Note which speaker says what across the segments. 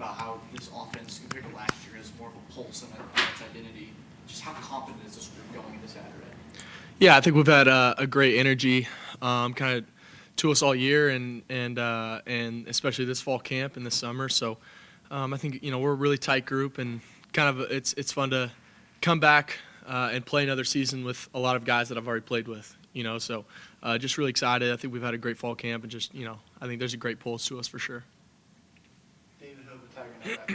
Speaker 1: about how this offense compared to last year has more of a pulse and its identity. Just how confident is this group going into Saturday?
Speaker 2: Yeah, I think we've had a great energy kind of to us all year, and especially this fall camp and this summer. So I think we're a really tight group, and kind of it's fun to come back and play another season with a lot of guys that I've already played with. So just really excited. I think we've had a great fall camp, and just I think there's a great pulse to us for sure.
Speaker 3: David Hope with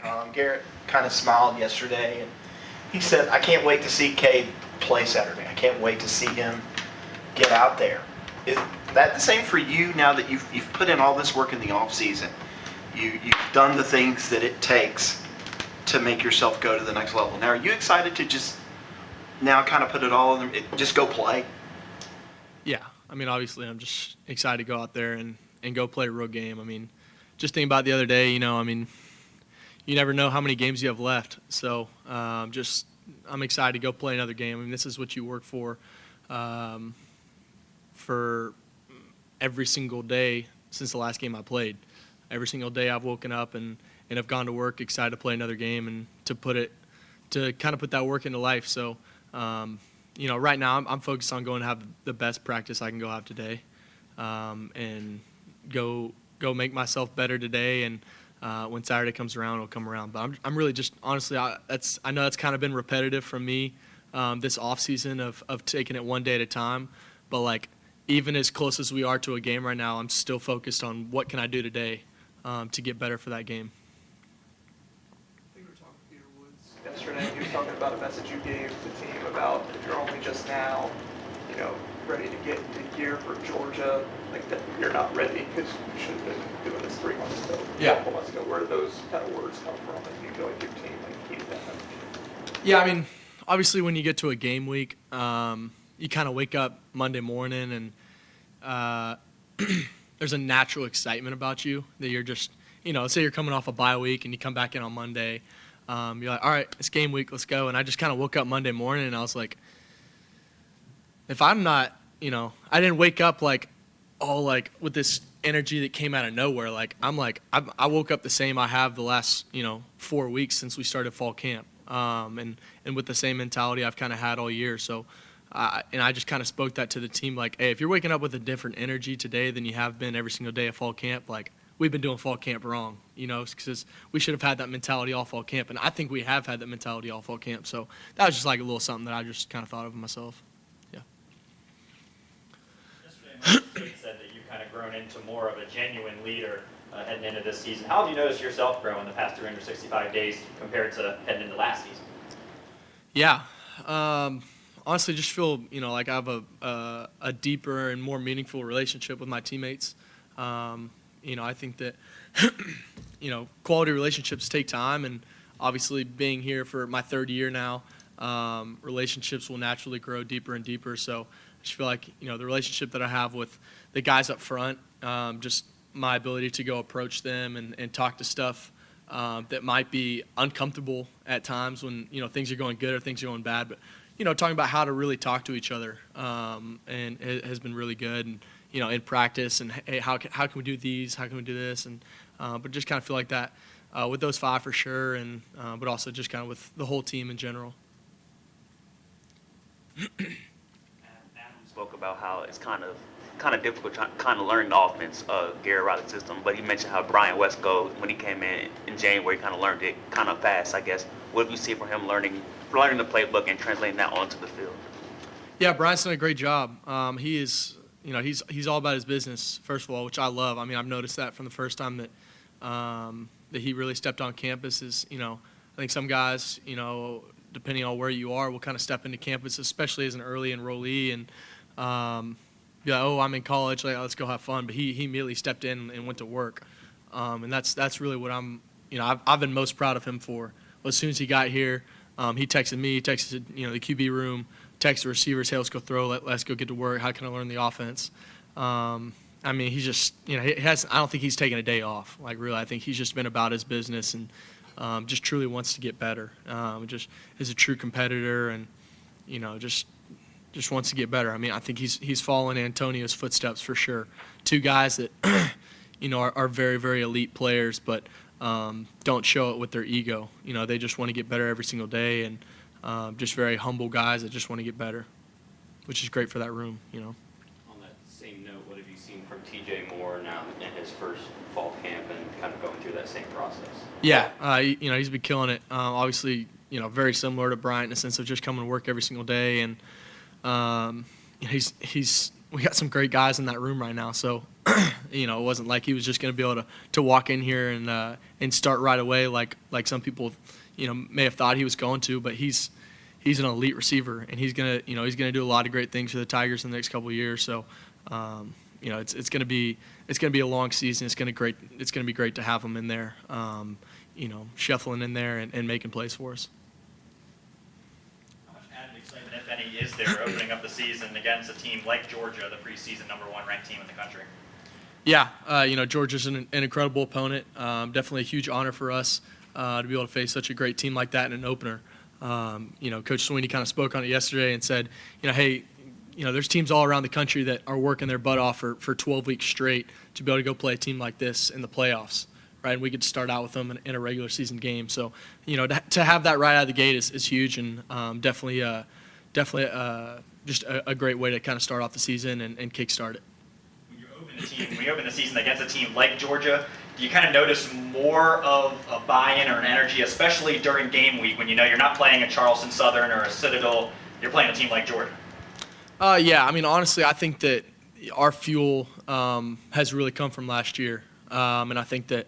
Speaker 3: TigerNet.com. Garrett kind of smiled yesterday, and he said, "I can't wait to see Cade play Saturday. I can't wait to see him get out there." Is that the same for you now that you've put in all this work in the off season? You've done the things that it takes to make yourself go to the next level. Now, are you excited to just now kind of put it all in, just go play?
Speaker 2: Yeah, I mean, obviously, I'm just excited to go out there and go play a real game. I mean, just thinking about the other day, I mean, you never know how many games you have left. So I'm excited to go play another game. I mean, this is what you work for every single day since the last game I played. Every single day I've woken up and have gone to work excited to play another game and to kind of put that work into life. So, right now I'm focused on going to have the best practice I can go have today, and go make myself better today. And when Saturday comes around, it'll come around. But I'm really just honestly, I know that's kind of been repetitive from me this off season of taking it one day at a time. But like even as close as we are to a game right now, I'm still focused on what can I do today to get better for that game.
Speaker 4: I think we were talking to Peter Woods yesterday. He was talking about a message you gave the team about if you're only just now, ready to get into gear for Georgia, like that you're not ready because you should have been doing this 3 months ago, a couple months ago. Where do those kind of words come from? And you feel like your team needed that message?
Speaker 2: Yeah, I mean, obviously when you get to a game week, you kind of wake up Monday morning and there's a natural excitement about you that you're just, say you're coming off a bye week and you come back in on Monday. You're like, all right, it's game week, let's go. And I just kind of woke up Monday morning and I was like, if I'm not, I didn't wake up all with this energy that came out of nowhere. I woke up the same I have the last, 4 weeks since we started fall camp. And with the same mentality I've kind of had all year. So, and I just kind of spoke that to the team, hey, if you're waking up with a different energy today than you have been every single day of fall camp, we've been doing fall camp wrong, because we should have had that mentality all fall camp. And I think we have had that mentality all fall camp. So that was just a little something that I just kind of thought of myself. Yeah.
Speaker 5: Yesterday, Mike said that you've kind of grown into more of a genuine leader heading into this season. How have you noticed yourself grow in the past 365 days compared to heading into last season?
Speaker 2: Yeah. Honestly, just feel, like I have a deeper and more meaningful relationship with my teammates. I think that, quality relationships take time, and obviously being here for my third year now, relationships will naturally grow deeper and deeper. So I just feel like, the relationship that I have with the guys up front, just my ability to go approach them and talk to stuff that might be uncomfortable at times when, things are going good or things are going bad. But, talking about how to really talk to each other, and it has been really good. And, in practice, and hey, how can we do these? How can we do this? And but just kind of feel like that with those 5 for sure, and but also just kind of with the whole team in general.
Speaker 6: Adam spoke about how it's kind of difficult kind of learning the offense, Garrett Riley's system. But he mentioned how Brian Westco, when he came in January, kind of learned it kind of fast, I guess. What have you seen from him learning the playbook and translating that onto the field?
Speaker 2: Yeah, Brian's done a great job. He is, he's all about his business, first of all, which I love. I mean, I've noticed that from the first time that he really stepped on campus. I think some guys, depending on where you are, will kind of step into campus, especially as an early enrollee, and be like, oh, I'm in college, let's go have fun. But he immediately stepped in and went to work, and that's really what I've been most proud of him for. Well, as soon as he got here, he texted me, texted the QB room, texted the receivers, hey, let's go throw, let's go get to work. How can I learn the offense? I mean, he's just I don't think he's taken a day off. Really, I think he's just been about his business and just truly wants to get better. Just is a true competitor and just wants to get better. I mean, I think he's following Antonio's footsteps for sure. 2 guys that are very, very elite players, but don't show it with their ego. They just want to get better every single day, and just very humble guys that just want to get better, which is great for that room.
Speaker 7: On that same note, what have you seen from TJ Moore now in his first fall camp and kind of going through that same process?
Speaker 2: Yeah, he's been killing it. Obviously, very similar to Bryant in the sense of just coming to work every single day, and we got some great guys in that room right now. So, it wasn't like he was just going to be able to walk in here and start right away like some people, may have thought he was going to. But he's an elite receiver, and he's gonna do a lot of great things for the Tigers in the next couple of years. So, it's gonna be a long season. It's gonna be great to have him in there, shuffling in there and making plays for us.
Speaker 5: How much added excitement, if any, is there opening up the season against a team like Georgia, the preseason #1 ranked team in the country?
Speaker 2: Yeah, Georgia's an incredible opponent. Definitely a huge honor for us to be able to face such a great team like that in an opener. Coach Sweeney kind of spoke on it yesterday and said, hey, there's teams all around the country that are working their butt off for 12 weeks straight to be able to go play a team like this in the playoffs, right? And we get to start out with them in a regular season game. So, to have that right out of the gate is huge, and definitely just a great way to kind of start off the season and kickstart it.
Speaker 5: When you open the season against a team like Georgia, do you kind of notice more of a buy-in or an energy, especially during game week when you're not playing a Charleston Southern or a Citadel, you're playing a team like Georgia?
Speaker 2: Yeah, honestly, I think that our fuel has really come from last year. And I think that,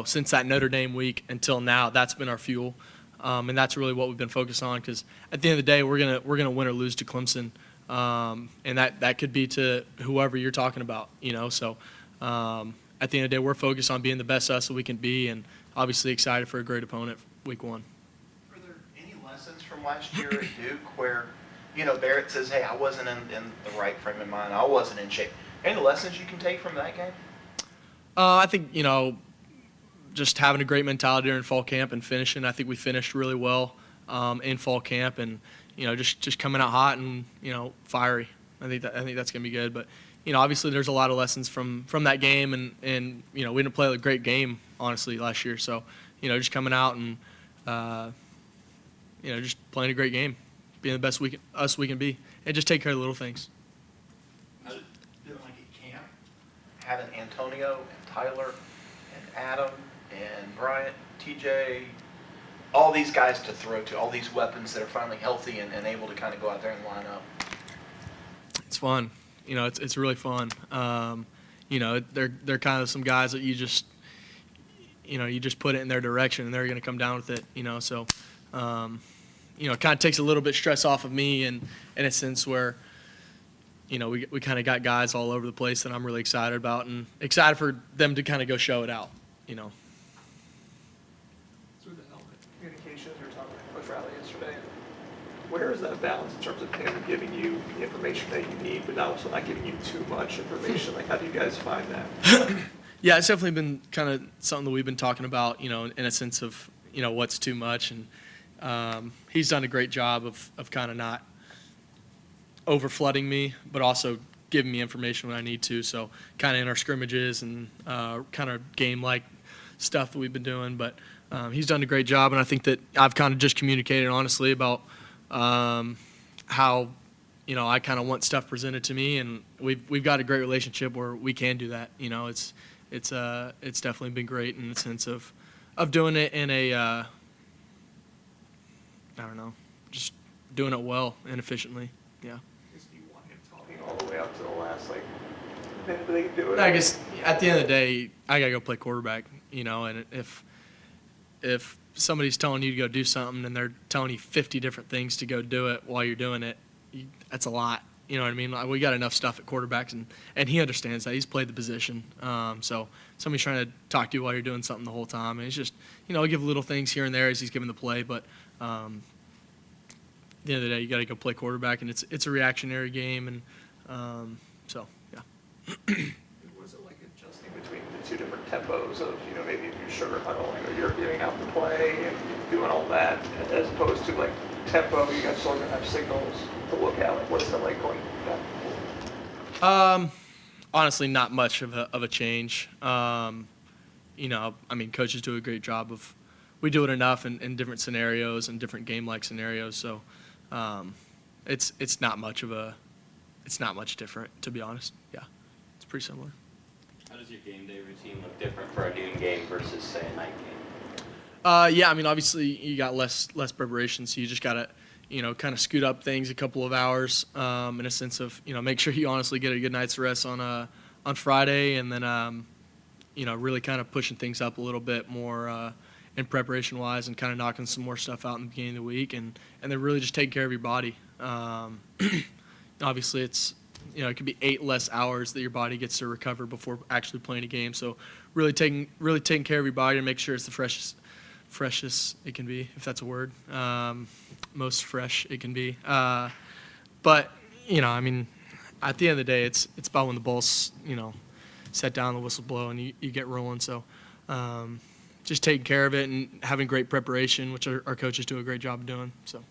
Speaker 2: since that Notre Dame week until now, that's been our fuel. And that's really what we've been focused on, because at the end of the day, we're gonna win or lose to Clemson. And that could be to whoever you're talking about, So at the end of the day, we're focused on being the best us that we can be, and obviously excited for a great opponent week 1.
Speaker 3: Are there any lessons from last year at Duke where, Barrett says, hey, I wasn't in the right frame of mind, I wasn't in shape? Any lessons you can take from that game?
Speaker 2: I think, just having a great mentality during fall camp and finishing. I think we finished really well in fall camp, and just coming out hot and fiery. I think that's gonna be good. But obviously there's a lot of lessons from that game, and we didn't play a great game honestly last year. So just coming out and just playing a great game, being the best we can be, and just take care of the little things.
Speaker 3: Didn't like at camp having Antonio and Tyler and Adam and Bryant, TJ, all these guys to throw to, all these weapons that are finally healthy and able to kind of go out there and line up.
Speaker 2: It's fun. It's really fun. They're kind of some guys that you just put it in their direction and they're going to come down with it. So it kind of takes a little bit stress off of me, and in a sense where we kind of got guys all over the place that I'm really excited about, and excited for them to kind of go show it out.
Speaker 4: Through the element of communications, we were talking to Coach Riley yesterday. Where is that balance in terms of him giving you the information that you need, but also not giving you too much information? Like, how do you guys find that?
Speaker 2: Yeah, it's definitely been kind of something that we've been talking about, in a sense of, what's too much. And he's done a great job of kind of not over-flooding me, but also giving me information when I need to. So kind of in our scrimmages and kind of game-like stuff that we've been doing. But he's done a great job, and I think that I've kind of just communicated honestly about how, I kind of want stuff presented to me, and we've got a great relationship where we can do that. It's definitely been great in the sense of doing it in a I don't know, just doing it well and efficiently. Yeah.
Speaker 4: Do you want him talking all the way up to the last minute they can do it?
Speaker 2: I guess at the end of the day, I gotta go play quarterback. And if somebody's telling you to go do something and they're telling you 50 different things to go do it while you're doing it, that's a lot. You know what I mean? Like, we got enough stuff at quarterbacks, and he understands that. He's played the position. So somebody's trying to talk to you while you're doing something the whole time. And it's just, give little things here and there as he's giving the play. But at the end of the day, you got to go play quarterback, and it's a reactionary game. And so, yeah.
Speaker 4: Was it like adjusting between the two different tempos of, maybe if you sugar huddle, you're giving out the play and doing all that, as opposed to like tempo, you guys still gonna have signals to look at? Like, what's it like going back?
Speaker 2: Honestly, not much of a change. coaches do a great job of. We do it enough in different scenarios and different game-like scenarios. So it's not much different, to be honest. Yeah, it's pretty similar.
Speaker 7: How does your game day routine look different for a noon game versus, say, a night game?
Speaker 2: Obviously you got less preparation, so you just gotta, kind of scoot up things a couple of hours in a sense of, make sure you honestly get a good night's rest on Friday, and then, really kind of pushing things up a little bit more in preparation wise, and kind of knocking some more stuff out in the beginning of the week, and then really just taking care of your body. Obviously it's, it could be 8 less hours that your body gets to recover before actually playing a game. So really taking care of your body and make sure it's the freshest it can be, if that's a word, most fresh it can be. But at the end of the day, it's about when the ball's, set down, the whistle blow, and you get rolling. So just taking care of it and having great preparation, which our coaches do a great job of doing. So.
Speaker 5: What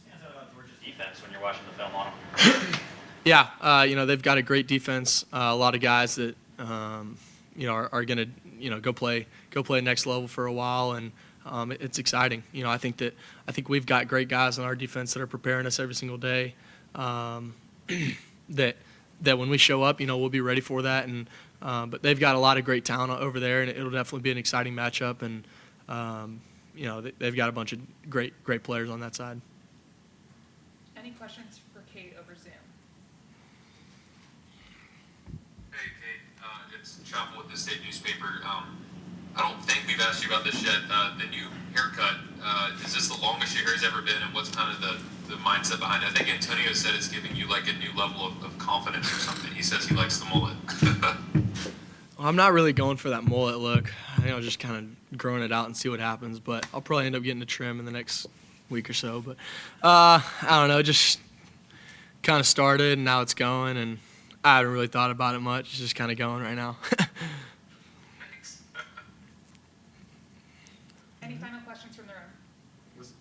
Speaker 5: stands out about Georgia's defense when you're watching the film on them?
Speaker 2: Yeah, they've got a great defense. A lot of guys that are going to go play next level for a while, and it's exciting. I think we've got great guys on our defense that are preparing us every single day. That when we show up, we'll be ready for that. And but they've got a lot of great talent over there, and it'll definitely be an exciting matchup. And they've got a bunch of great players on that side.
Speaker 8: Any questions for Cade over Zoom?
Speaker 9: Hey, Cade, it's Chapel with the State Newspaper. I don't think we've asked you about this yet. The new haircut, is this the longest your hair's ever been, and what's kind of the mindset behind it? I think Antonio said it's giving you like a new level of confidence or something. He says he likes the mullet.
Speaker 2: Well, I'm not really going for that mullet look. I think I'll just kind of growing it out and see what happens, but I'll probably end up getting a trim in the next week or so. But I don't know, just kind of started and now it's going, and I haven't really thought about it much. It's just kind of going right now.
Speaker 9: Thanks.
Speaker 8: Any final questions from the room?
Speaker 10: With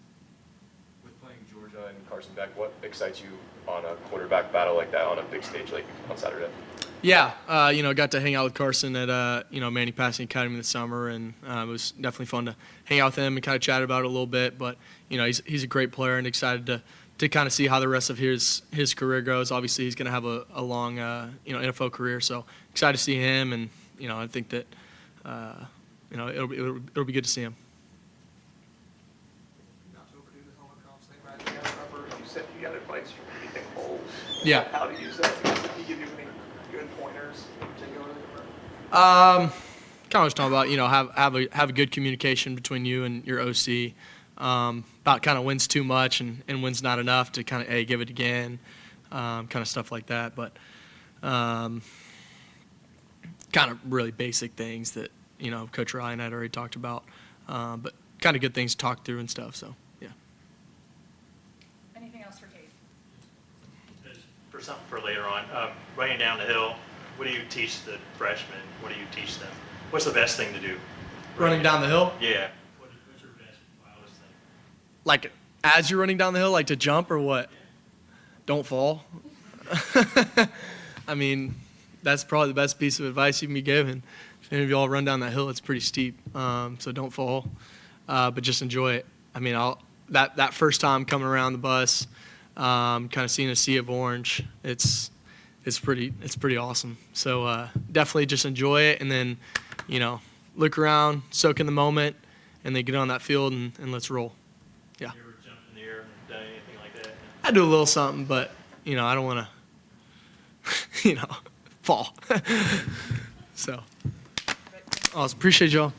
Speaker 10: playing Georgia and Carson Beck, what excites you on a quarterback battle like that on a big stage like on Saturday?
Speaker 2: Yeah, got to hang out with Carson at Manny Passing Academy this summer, and it was definitely fun to hang out with him and kind of chat about it a little bit. But he's a great player, and excited to kind of see how the rest of his career goes. Obviously, he's going to have a long NFL career, so excited to see him, and I think that it'll be good to see him.
Speaker 4: Not to overdo the helmet comps thing, but I remember you said you got advice from Ethan Cole.
Speaker 2: Yeah.
Speaker 4: How to use that. Did he give you any good pointers in particular?
Speaker 2: Kind of what I was talking about. Have a good communication between you and your OC. About kind of when's too much and when's not enough to kind of give it again, kind of stuff like that. But kind of really basic things that Coach Ryan had already talked about, but kind of good things to talk through and stuff. So yeah.
Speaker 8: Anything else for Cade?
Speaker 11: For something for later on, running down the hill, what do you teach the freshmen? What do you teach them? What's the best thing to do?
Speaker 2: Running down the hill?
Speaker 11: Yeah. What's your best, wildest thing?
Speaker 2: Like as you're running down the hill, like to jump or what?
Speaker 11: Yeah.
Speaker 2: Don't fall. I mean, that's probably the best piece of advice you can be given. If any of y'all run down that hill, it's pretty steep, so don't fall, but just enjoy it. I mean, that first time coming around the bus, kind of seeing a sea of orange, it's pretty awesome. So definitely just enjoy it, and then look around, soak in the moment, and then get on that field and let's roll. Yeah.
Speaker 11: You ever jumped in the air and done anything like that?
Speaker 2: I do a little something, but I don't want to fall. So, awesome. Appreciate y'all.